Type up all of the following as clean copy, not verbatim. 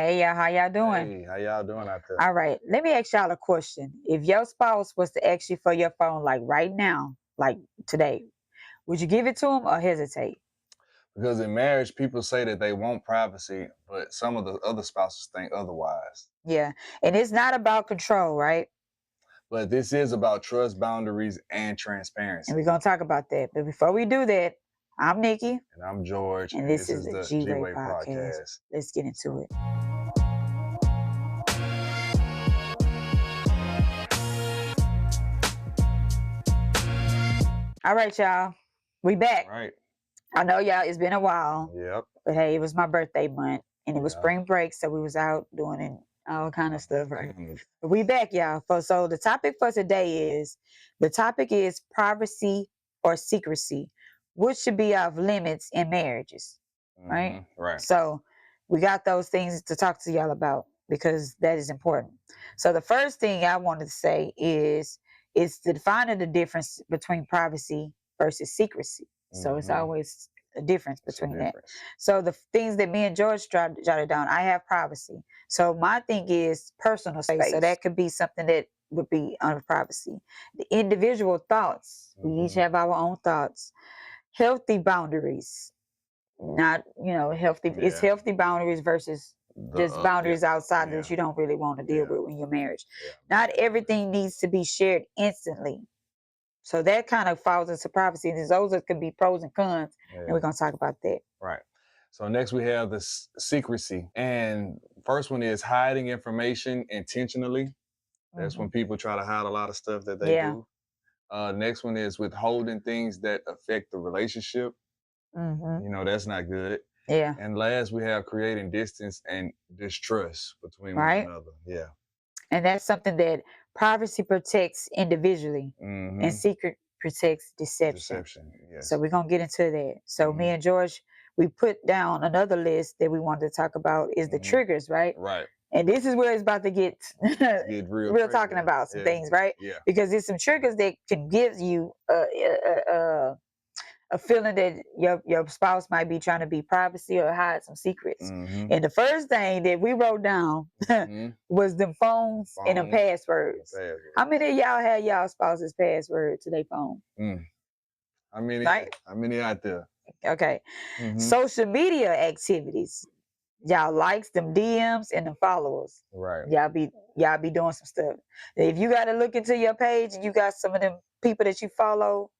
Hey y'all, how y'all doing? Hey, how y'all doing out there? All right, let me ask y'all a question. If your spouse was to ask you for your phone, like right now, like today, would you give it to him or hesitate? Because in marriage, people say that they want privacy, but some of the other spouses think otherwise. Yeah, and it's not about control, right? But this is about trust, boundaries, and And transparency. we're gonna talk about that. But before we do that, I'm Nikki, And I'm George, and and this this is is the the G-Way G-Way podcast. podcast. Let's get into it. All right, y'all, we back. Right. I know y'all, it's been a while, Yep. but hey, it was my birthday month, and it was Yeah. spring break, so we was out doing it, all kind of stuff, right? Family. But we back, y'all. So the topic for today is privacy or secrecy. What should be off limits in marriages, right? Right. So we got those things to talk to y'all about because that is important. So the first thing I wanted to say is to define the difference between privacy versus secrecy. So it's always a difference between that. So the things that me and George jotted down, I have privacy. So my thing is personal space. So that could be something that would be under privacy. The individual thoughts. We each have our own thoughts. Healthy boundaries. Not, healthy. It's Yeah. healthy boundaries versus just boundaries outside that Yeah. you don't really want to deal with in your marriage. Yeah. Not everything needs to be shared instantly. So that kind of falls into privacy. And those can be pros and cons. And we're going to talk about that. Right. So next we have the secrecy. And first one is hiding information intentionally. That's when people try to hide a lot of stuff that they do. Next one is withholding things that affect the relationship. That's not good. Yeah. And last, we have creating distance and distrust between one another. Yeah. And that's something that privacy protects individually and secret protects deception. Yes. So we're going to get into that. So me and George, we put down another list that we wanted to talk about is the triggers, right? Right. And this is where it's about to get real talking about some things, right? Yeah. Because there's some triggers that can give you a feeling that your spouse might be trying to be privacy or hide some secrets. And the first thing that we wrote down was them phones and them passwords. How many of y'all had y'all spouse's password to their phone? How many? Right? How many out there? Okay. Social media activities. Y'all likes, them DMs, and them followers. Right. Y'all be doing some stuff. If you got to look into your page and you got some of them people that you follow,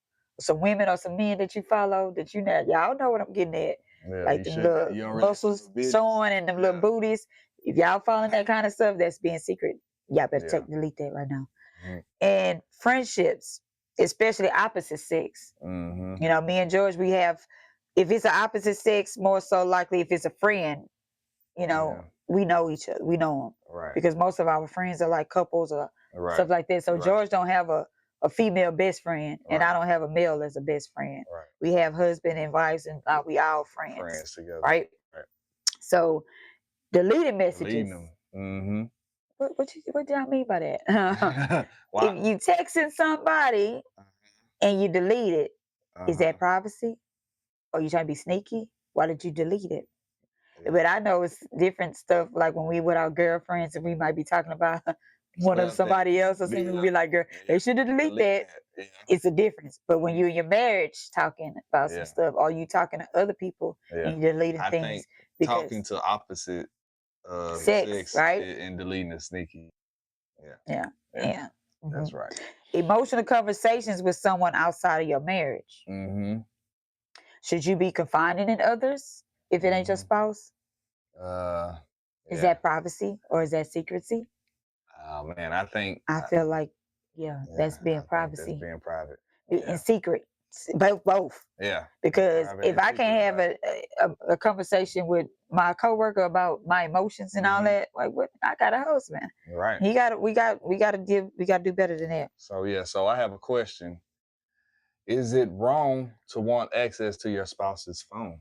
some women or some men that you follow that y'all know what I'm getting at. Yeah, like them little muscles showing and them little booties. If y'all following that kind of stuff, that's being secret. Y'all better delete that right now. And friendships, especially opposite sex. Me and George, we have, if it's an opposite sex, more so likely if it's a friend, we know each other. We know them. Right. Because most of our friends are like couples or stuff like that. So George don't have a female best friend, and I don't have a male as a best friend. Right. We have husband and wives, and we all friends together. right? So deleted messages. Deleting them. What do y'all mean by that? If you texting somebody and you delete it, is that privacy? Or you trying to be sneaky? Why did you delete it? But I know it's different stuff. Like when we with our girlfriends and we might be talking about one of somebody else or something, we be like, girl, they should have deleted that. Yeah. It's a difference. But when you in your marriage talking about some stuff, or you talking to other people and you deleting things, because talking to opposite sex, right? And deleting is sneaky. Yeah. That's right. Emotional conversations with someone outside of your marriage. Should you be confiding in others if it ain't your spouse? Is that privacy or is that secrecy? Oh man, I feel like that's being privacy. That's being private. In secret. Both. Yeah. Because if I can't have a conversation with my coworker about my emotions and all that, like what, I got a husband. Right. We gotta do better than that. So I have a question. Is it wrong to want access to your spouse's phone?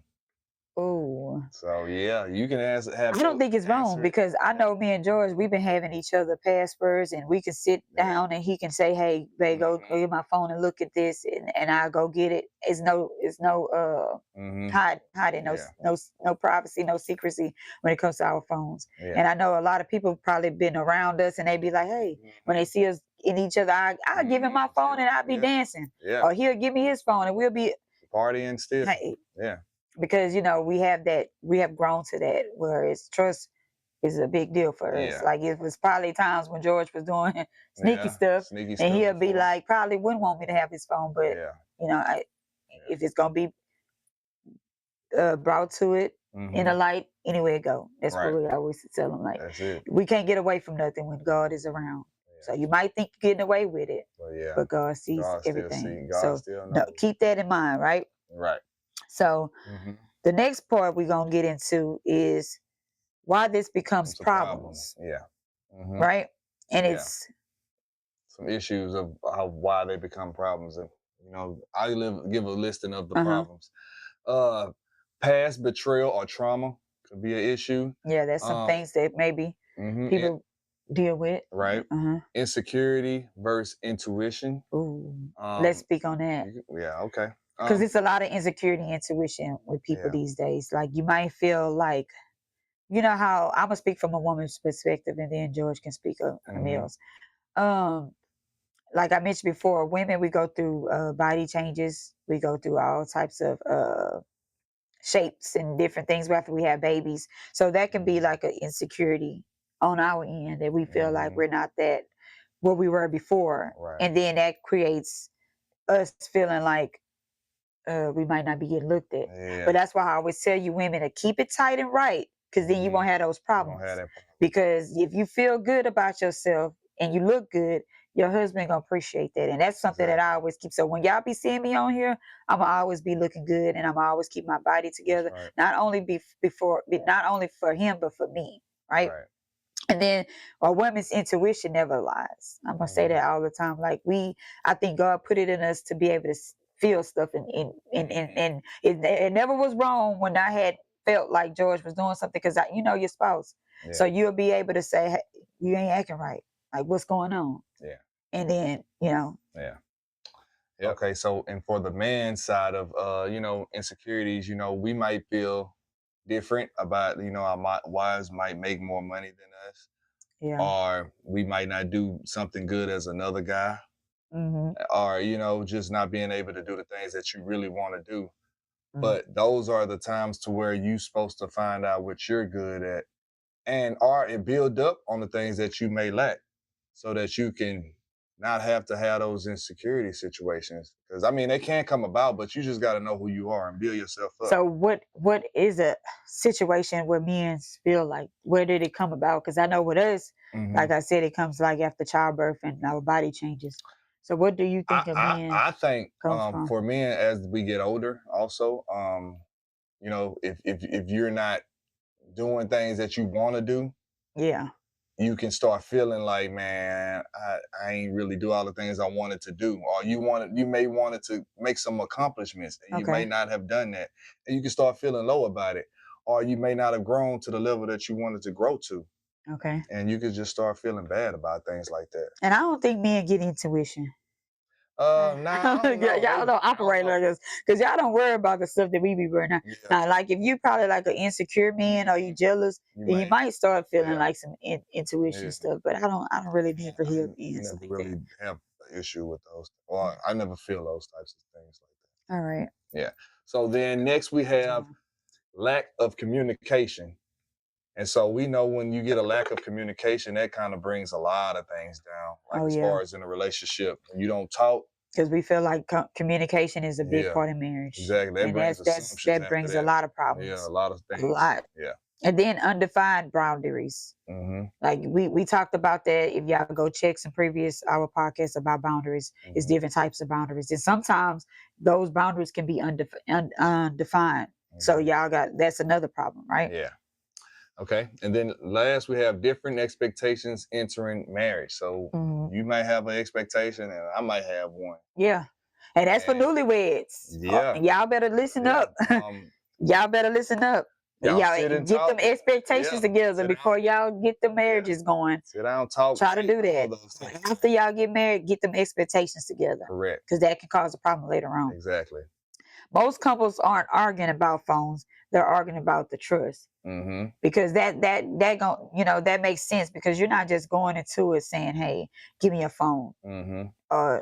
Oh. So yeah, you can have. I don't think it's wrong answer it. because I know me and George, we've been having each other passwords, and we can sit down and he can say, "Hey, babe, go get my phone and look at this," and I go get it. It's no hiding, no privacy, no secrecy when it comes to our phones. Yeah. And I know a lot of people probably been around us, and they be like, "Hey," when they see us in each other, I'll give him my phone and I'll be dancing, or he'll give me his phone and we'll be partying still. Hey, yeah. Because we have grown to that, whereas trust is a big deal for us. Like it was probably times when George was doing sneaky stuff, and he'll be like, probably wouldn't want me to have his phone, but if it's gonna be brought to it in a light, anywhere it go. That's what we always tell him. Like we can't get away from nothing when God is around. So you might think you're getting away with it, but God sees everything. So keep that in mind, right? Right. So the next part we're gonna get into is why this becomes problems. Yeah. Right? And it's some issues of why they become problems. And I'll give a listing of the problems. Past betrayal or trauma could be an issue. Yeah, there's some things that maybe people deal with. Right. Insecurity versus intuition. Ooh. Let's speak on that. Yeah, okay. Because it's a lot of insecurity and intuition with people these days. Like you might feel like, you know how I'm gonna speak from a woman's perspective, and then George can speak of Camille's. Like I mentioned before, women, we go through body changes. We go through all types of shapes and different things after we have babies. So that can be like an insecurity on our end that we feel like we're not that what we were before. Right. And then that creates us feeling like we might not be getting looked at. Yeah. But that's why I always tell you women to keep it tight and right, because then you won't have those problems. Because if you feel good about yourself and you look good, your husband gonna appreciate that. And that's something that I always keep. So when y'all be seeing me on here, I'm gonna always be looking good, and I'm gonna always keep my body together. Right. Not only not only for him, but for me, right? And then a woman's intuition never lies. I'm gonna say that all the time. Like I think God put it in us to be able to feel stuff, and it never was wrong when I had felt like George was doing something, because your spouse. Yeah. So you'll be able to say, hey, you ain't acting right. Like, what's going on? Yeah. And then, Yeah. Okay. So, and for the man side of, insecurities, we might feel different about, our wives might make more money than us. Yeah. Or we might not do something good as another guy. Or, just not being able to do the things that you really want to do. But those are the times to where you're supposed to find out what you're good at and build up on the things that you may lack, so that you can not have to have those insecurity situations. Because they can come about, but you just got to know who you are and build yourself up. So what is a situation where men feel like, where did it come about? Because I know with us, like I said, it comes like after childbirth and our body changes. So what do you think of men? I think for men, as we get older, also, if you're not doing things that you want to do, you can start feeling like, man, I ain't really do all the things I wanted to do. Or you may wanted to make some accomplishments, and you may not have done that, and you can start feeling low about it. Or you may not have grown to the level that you wanted to grow to. Okay. And you could just start feeling bad about things like that. And I don't think men get intuition. Y'all don't operate like this, because y'all don't worry about the stuff that we be worrying about. Now, like if you probably like an insecure man, or you jealous, then you might start feeling like some intuition stuff. But I don't really never hear men. I never really have an issue with those. Well, I never feel those types of things like that. All right. Yeah. So then next we have lack of communication. And so we know when you get a lack of communication, that kind of brings a lot of things down. Like as far as in a relationship, when you don't talk. Because we feel like communication is a big part of marriage. Exactly. That brings a lot of problems. Yeah, a lot of things. A lot. Yeah. And then undefined boundaries. Like we talked about that. If y'all go check some previous our podcasts about boundaries, it's different types of boundaries. And sometimes those boundaries can be undefined. So that's another problem, right? Yeah. Okay. And then last, we have different expectations entering marriage. So you might have an expectation and I might have one. Yeah. And that's for newlyweds. Yeah. And y'all better listen up. y'all better listen up. Y'all sit and get talk. them expectations together before y'all get the marriages going. Sit down, talk. Try to do that. After y'all get married, get them expectations together. Correct. Because that can cause a problem later on. Exactly. Most couples aren't arguing about phones; they're arguing about the trust. Because that that makes sense, because you're not just going into it saying, "Hey, give me a phone."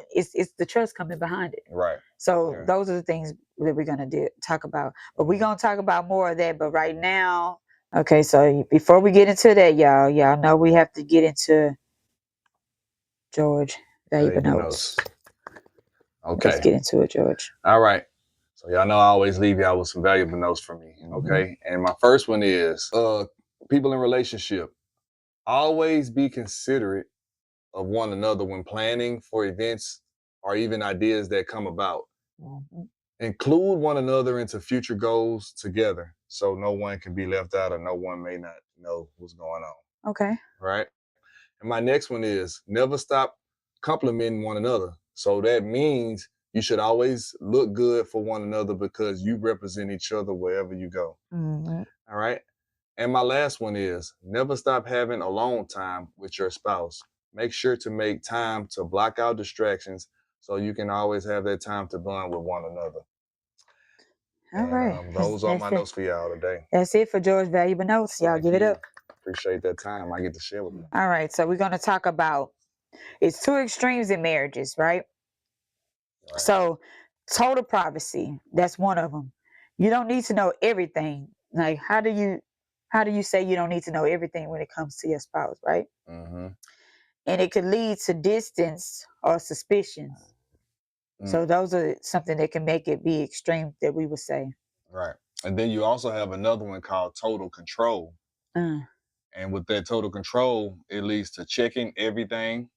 It's the trust coming behind it. Right. So those are the things that we're gonna talk about. But we're gonna talk about more of that. But right now, okay. So before we get into that, y'all know we have to get into George valuable notes. Okay. Let's get into it, George. All right. So y'all know I always leave y'all with some valuable notes from me. Okay. And my first one is people in relationship, always be considerate of one another when planning for events or even ideas that come about. Include one another into future goals together, so no one can be left out or no one may not know what's going on. Okay. Right. And my next one is never stop complimenting one another. So that means you should always look good for one another because you represent each other wherever you go. All right. And my last one is never stop having alone time with your spouse. Make sure to make time to block out distractions so you can always have that time to bond with one another. All right. Those are my notes for y'all today. That's it for George Valuable Notes. Y'all give it up. Appreciate that time I get to share with you. All right. So we're going to talk about it's two extremes in marriages, right? So total privacy, that's one of them. You don't need to know everything. Like how do you say you don't need to know everything when it comes to your spouse, right? And it could lead to distance or suspicions. So those are something that can make it be extreme, that we would say. Right. And then you also have another one called total control. And with that total control, it leads to checking everything.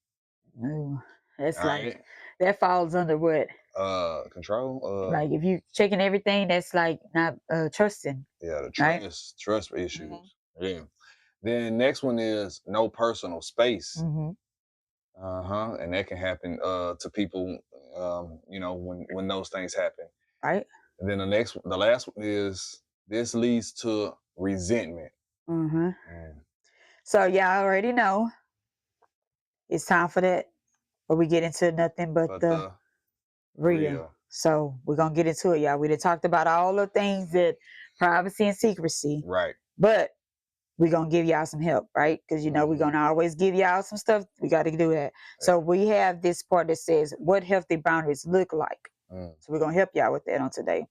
That's like that falls under what? Control. Like if you checking everything, that's like not trusting. Yeah, the trust issues. Yeah. Then next one is no personal space. And that can happen to people, when those things happen. Right. And then the last one is this leads to resentment. So y'all already know it's time for that, but we get into nothing but the real. So we're gonna get into it, y'all. We done talked about all the things that privacy and secrecy. Right. But we're gonna give y'all some help, right? Because we're gonna always give y'all some stuff. We got to do that. Yeah. So we have this part that says what healthy boundaries look like. So we're gonna help y'all with that on today.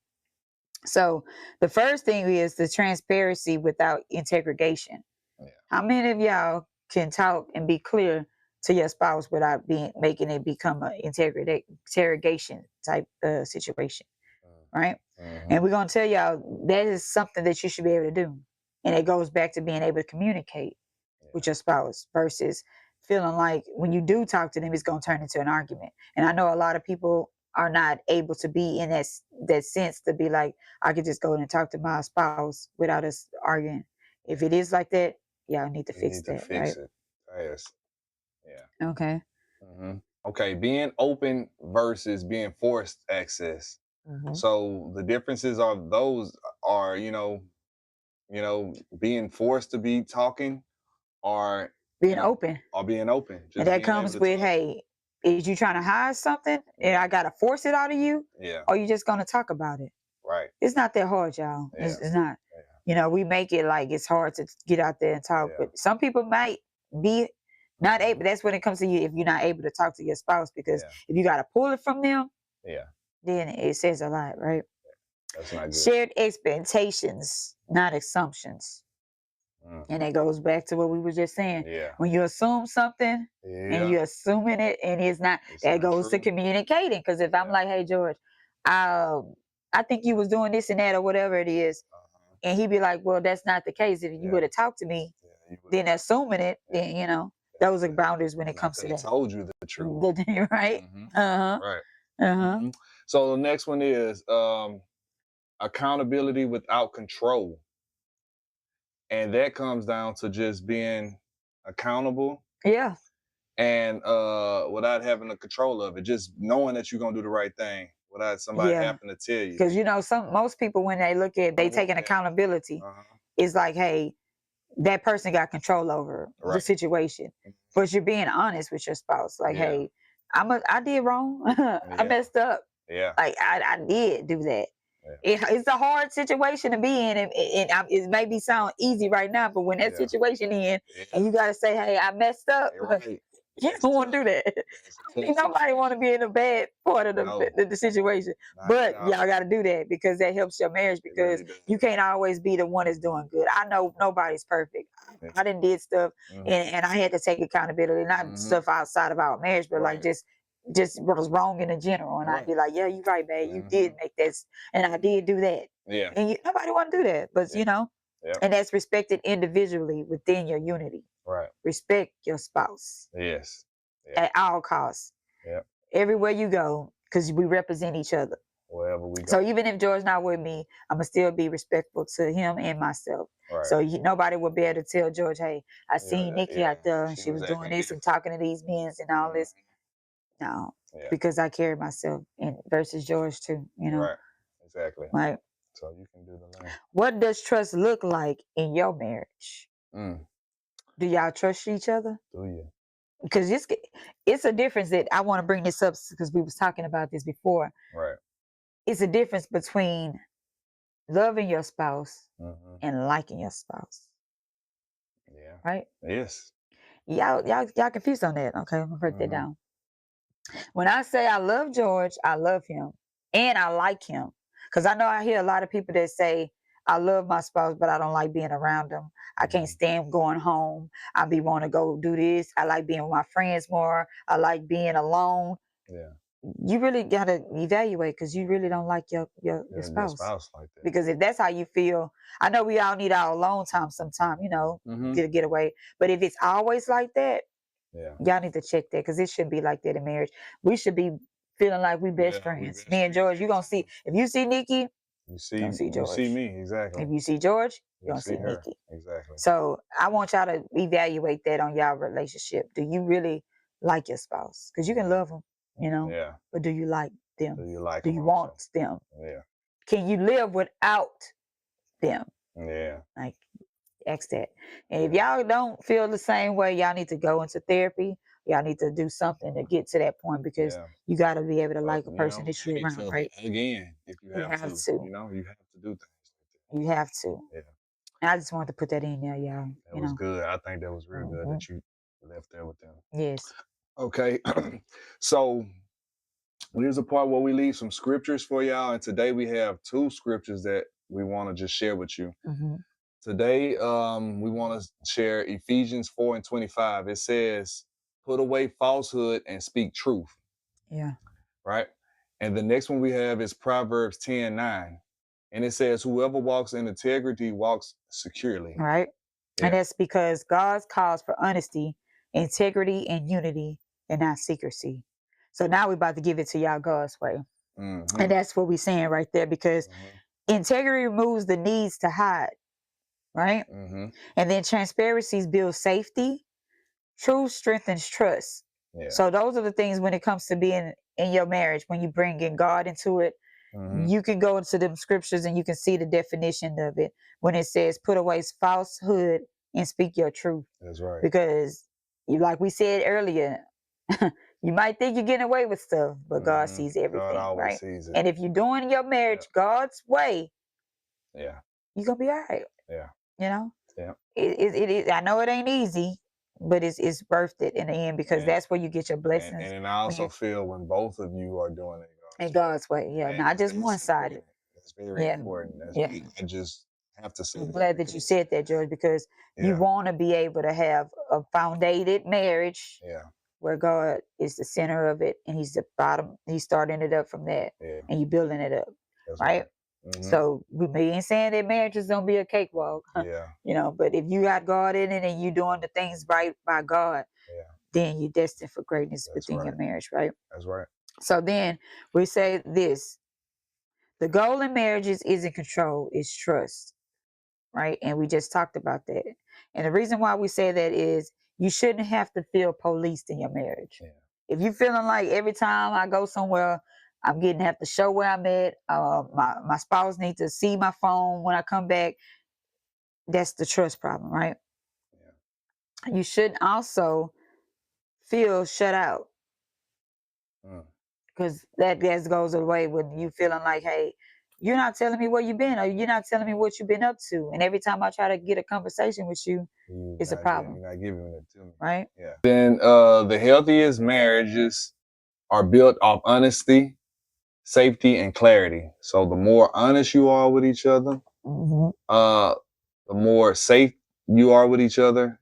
So the first thing is the transparency without interrogation. Yeah. How many of y'all can talk and be clear to your spouse without making it become an interrogation type situation, right? And we're gonna tell y'all that is something that you should be able to do, and it goes back to being able to communicate with your spouse versus feeling like when you do talk to them, it's gonna turn into an argument. And I know a lot of people are not able to be in that sense to be like, I could just go in and talk to my spouse without us arguing. If it is like that, y'all need to fix that, right? Yes. Yeah. Okay. Okay, being open versus being forced access. So the differences of those are, being forced to be talking or being open. Or being open. And that comes with, hey, is you trying to hide something and I gotta force it out of you? Yeah. Or you just gonna talk about it? Right. It's not that hard, y'all. Yeah. It's not. Yeah. We make it like it's hard to get out there and talk, but some people might be not able. That's when it comes to you if you're not able to talk to your spouse, because if you gotta pull it from them, then it says a lot, right? That's not good. Shared expectations, not assumptions. And it goes back to what we were just saying. Yeah. When you assume something and you're assuming it and it's not, that goes to communicating. Because if I'm like, hey, George, I think you was doing this and that or whatever it is. And he'd be like, well, that's not the case. If you would have talked to me, then assuming it, then, those are boundaries when it comes to that. I told you the truth. Right? Right. So the next one is accountability without control. And that comes down to just being accountable. Yeah. And without having the control of it, just knowing that you're gonna do the right thing. without somebody having to tell you. Because most people, when they look at, they taking accountability. It's like, hey, that person got control over the situation, but you're being honest with your spouse. Like, hey, I did wrong. I messed up. Yeah, like I did do that. It's a hard situation to be in, and it may sound easy right now, but when that situation in, and you got to say, hey, I messed up. You don't want to do that. Nobody want to be in a bad part of the situation. But y'all got to do that because that helps your marriage, because you can't always be the one that's doing good. I know nobody's perfect. I done did stuff, and I had to take accountability, not stuff outside of our marriage, but like just what was wrong in the general. And I'd be like, yeah, you're right, man. You did make this, and I did do that. Yeah. And nobody want to do that. But, and that's respected individually within your unity. Right. Respect your spouse. Yes. At all costs. Yep. Everywhere you go, because we represent each other. Wherever we go. So even if George not with me, I'm going to still be respectful to him and myself. Right. So nobody will be able to tell George, hey, I seen Nikki out there, and she was doing this and talking to these men and all this. No, because I carry myself versus George too, Right. Exactly. Right. So you can do the line. What does trust look like in your marriage? Do y'all trust each other? Do you? Because it's a difference that I want to bring this up, because we was talking about this before. Right. It's a difference between loving your spouse and liking your spouse. Yeah. Right? Yes. Y'all confused on that. Okay, I'm gonna break that down. When I say I love George, I love him and I like him. Because I know I hear a lot of people that say, I love my spouse, but I don't like being around them. I can't stand going home. I be want to go do this. I like being with my friends more. I like being alone. Yeah. You really got to evaluate, because you really don't like your spouse. Like that. Because if that's how you feel, I know we all need our alone time sometime, get away. But if it's always like that, y'all need to check that, because it shouldn't be like that in marriage. We should be feeling like we best friends. Me and George, you're going to see, if you see Nikki, you see George. You see me, exactly. If you see George, you're going to see Nikki. Exactly. So I want y'all to evaluate that on y'all relationship. Do you really like your spouse? Because you can love them, but do you like them? Do you want them? Yeah. Can you live without them? Yeah. Like, ask that. And if y'all don't feel the same way, y'all need to go into therapy. Y'all need to do something to get to that point, because you got to be able to like a person that you're around, right? Again, if you have to. You have to do things like that. You have to. Yeah. And I just wanted to put that in there, y'all. That was good. I think that was real good that you left there with them. Yes. Okay. So here's a part where we leave some scriptures for y'all. And today we have 2 scriptures that we want to just share with you. Today, we want to share Ephesians 4:25. It says, put away falsehood and speak truth. Yeah. Right? And the next one we have is Proverbs 10:9. And it says, whoever walks in integrity walks securely. Right. Yeah. And that's because God calls for honesty, integrity, and unity, and not secrecy. So now we're about to give it to y'all God's way. And that's what we're saying right there, because integrity removes the needs to hide. Right. And then transparency builds safety. Truth strengthens trust. Yeah. So those are the things when it comes to being in your marriage. When you bring in God into it, you can go into them scriptures and you can see the definition of it when it says put away falsehood and speak your truth. That's right. Because like we said earlier, you might think you're getting away with stuff, but God sees everything. God always right? sees it. And if you're doing your marriage God's way, you're gonna be all right. Yeah. Yeah. It I know it ain't easy, but it's worth it in the end, because that's where you get your blessings. And I also feel when both of you are doing it in God's way, not just one-sided. It's very important. I just have to say. I'm glad that you said that, George, because you want to be able to have a founded marriage. Yeah. Where God is the center of it, and He's the bottom. He's starting it up from that, and you building it up, right? So we ain't saying that marriage is gonna be a cakewalk. Yeah. But if you got God in it and you doing the things right by God, then you're destined for greatness within your marriage, right? That's right. So then we say this: the goal in marriages isn't control, it's trust, right? And we just talked about that. And the reason why we say that is you shouldn't have to feel policed in your marriage. Yeah. If you're feeling like every time I go somewhere, I'm getting have to show where I'm at. My spouse needs to see my phone when I come back. That's the trust problem, right? Yeah. You shouldn't also feel shut out. Because that goes away when you feeling like, hey, you're not telling me where you've been, or you're not telling me what you've been up to. And every time I try to get a conversation with you, it's a problem. You're not giving it to me. Right? Yeah. Then the healthiest marriages are built off honesty, safety, and clarity. So the more honest you are with each other, the more safe you are with each other,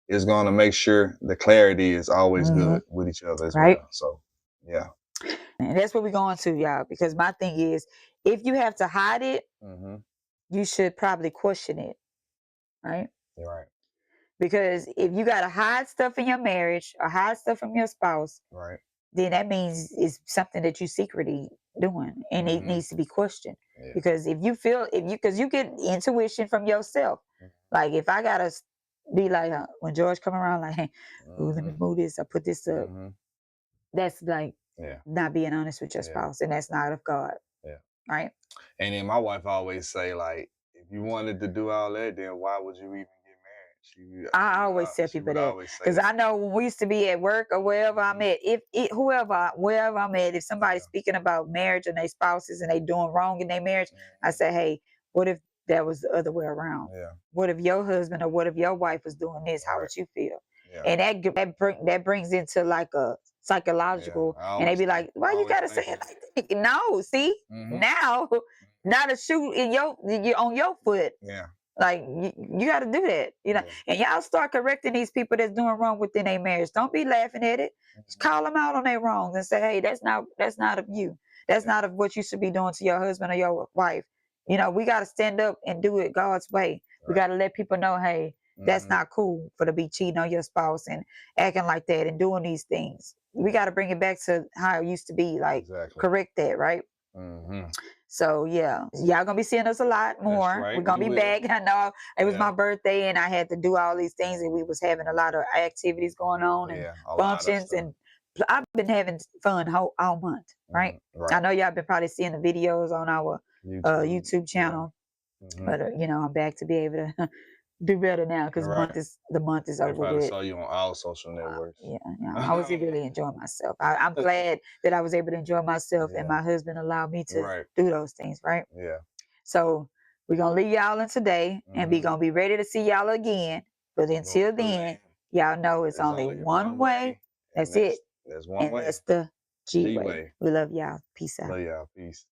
is going to make sure the clarity is always good with each other as well. So, yeah. And that's what we're going to, y'all, because my thing is, if you have to hide it, you should probably question it, right? You're right. Because if you got to hide stuff in your marriage or hide stuff from your spouse, right, then that means it's something that you secretly doing, and it needs to be questioned. Yeah. Because because you get intuition from yourself. Like if I gotta be like, when George come around, like, hey, ooh, let me move this, I put this up. That's like not being honest with your spouse, and that's not of God. Yeah. Right. And then my wife always say, like, if you wanted to do all that, then why would you even get married? I always tell people that, because I know when we used to be at work or wherever I'm at, wherever I'm at, if somebody's speaking about marriage and their spouses and they doing wrong in their marriage, I say, hey, what if that was the other way around? Yeah. What if your husband or what if your wife was doing this? How would you feel? Yeah. And that brings into like a psychological, and they be like, why you gotta say it like that? No, see, now to shoot in on your foot. Yeah. Like you got to do that, and y'all start correcting these people that's doing wrong within their marriage. Don't be laughing at it. Just call them out on their wrongs and say, hey, that's not of you. That's not of what you should be doing to your husband or your wife. We got to stand up and do it God's way. Right. We got to let people know, hey, that's not cool for to be cheating on your spouse and acting like that and doing these things. We got to bring it back to how it used to be, like correct that, right? So yeah, y'all gonna be seeing us a lot more. Right. We're gonna be back. I know it was my birthday and I had to do all these things, and we was having a lot of activities going on and functions, and I've been having fun all month, right? I know y'all been probably seeing the videos on our YouTube channel, but I'm back to be able to do better now, because the month is over probably with. saw you on all social networks. I was really enjoying myself. I'm glad that I was able to enjoy myself, and my husband allowed me to do those things, right? Yeah. So we're gonna leave y'all in today, and we gonna be ready to see y'all again. But until then, y'all know it's only one way. That's it. There's one way. That's the G way. We love y'all. Peace out. Love y'all. Peace.